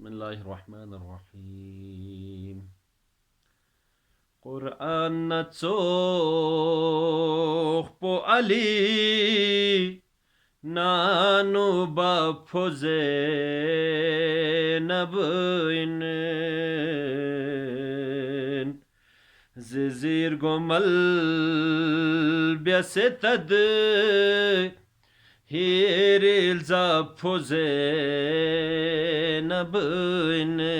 بسم الله الرحمن الرحيم. قرآن نتسوخ بو علي نانو بافوزي نبوينن زيزير قمل بيستد هيريل زافوزي نبوينن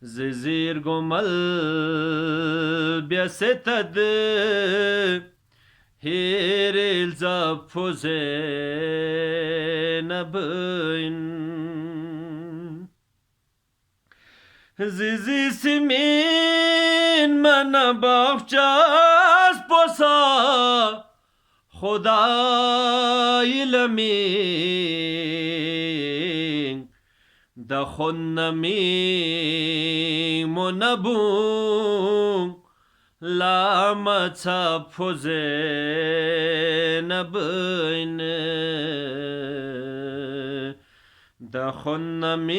زيزير قمل بيستد هيريل زافوزي نبوينن زيزي سمين من بخچاس بوسا خدای لمین دخون نمی منبون لامتا پوزه نبینه دخون نمی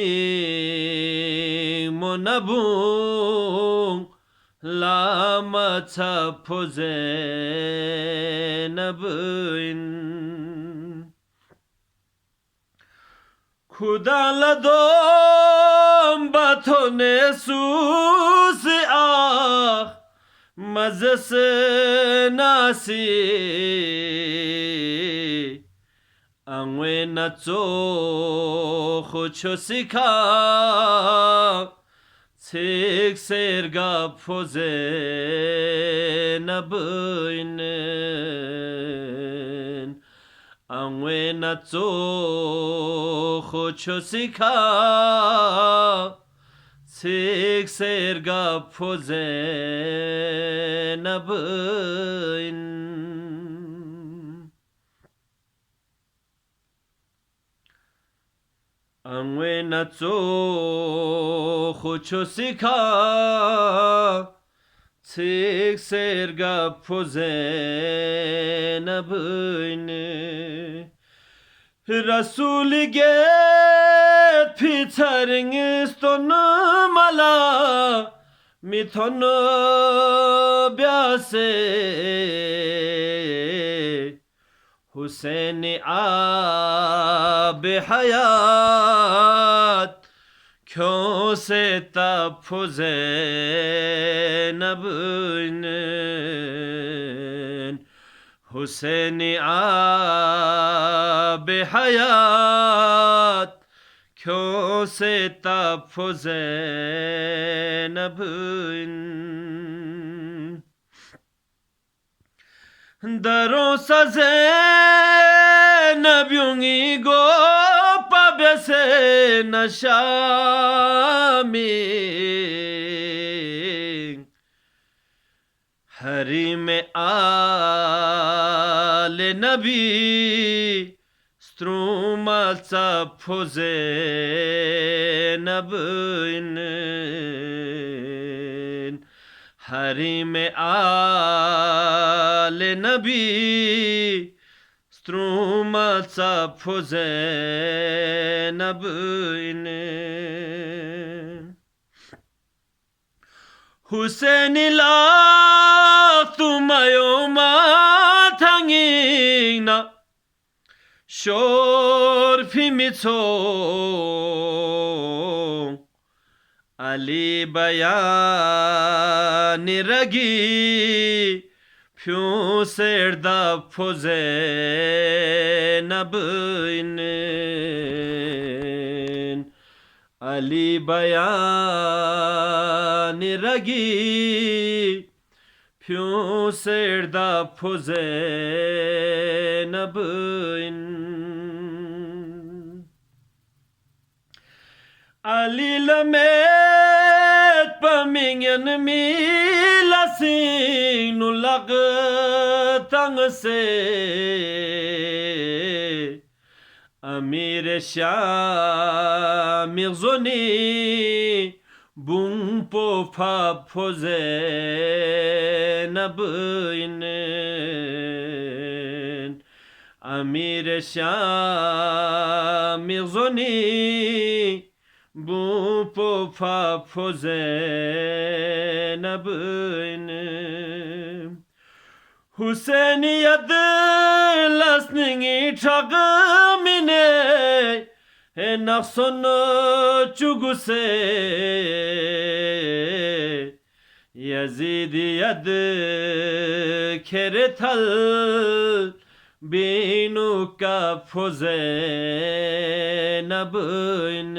منبون لامتا پوزه نبین کدال دوم باتون سوز آخ مزس ناسی انوی نتو خوچو سیکا تیک سرگا پوزه نبینن انوی نتو خوچو سیکا تیک سرگا پوزه نبینن انوی نتو خوچو سیکا تیک سرگا پوزه نبینه رسول گت پیترینگستون مالا میتونو بیاسه حسین آب حیات کیوں سے تپوزے نبینن حسین آب حیات کیوں سے تپوزے نبینن دروں سزے نبیونگی گو پابسے نشامی حریم آل نبی سترومال تپوزے نبینن حریم آل نبی سترومال تپوزه نبینن حسین لا تومایوما تنگینا شور پیمیتو علی بیان رگی پیوں سردا پوزه نبینن علی بیان رگی پیوں سردا پوزه نبینن علی لمت پمینگن میلاسین لغ تنگ سے امیر شام مغزونی بون پو پا پوزه نبینن امیر شام میغزونی بو پوپا پوزه نبینم حسین یدلسنی چاقمینه نقصن چوگوسه یزید ید کرتل بینو کفوزه نبینن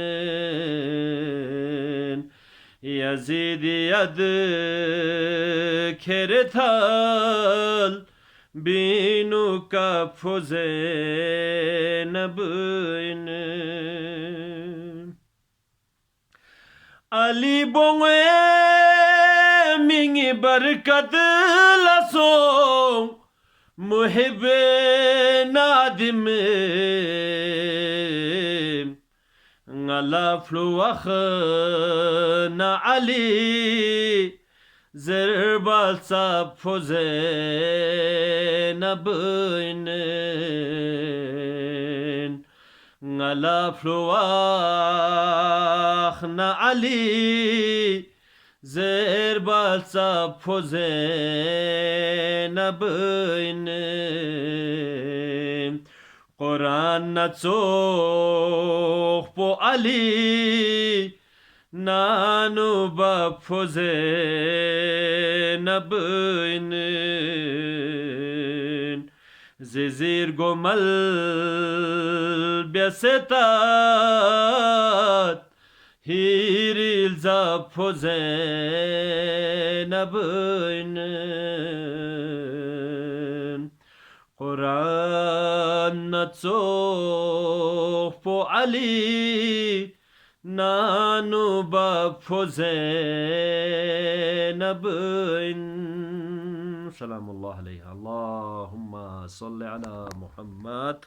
یزید ید کرتل بینو کفوزه نبینن علی بونگه mingi barkat lasong muhib nadim ngala fluwakh na ali zerbal sapoze nabinen ngala fluwakh na ali زربال سپوزه نبینم قرآن نچوخ پو علی نانو بپوزه نبینم زیر گمل بیستاد هیریل زپوزه نبینن قرآن نچوخ پو علی نانو بپوزه نبین سلام الله علیه اللهم صل على محمد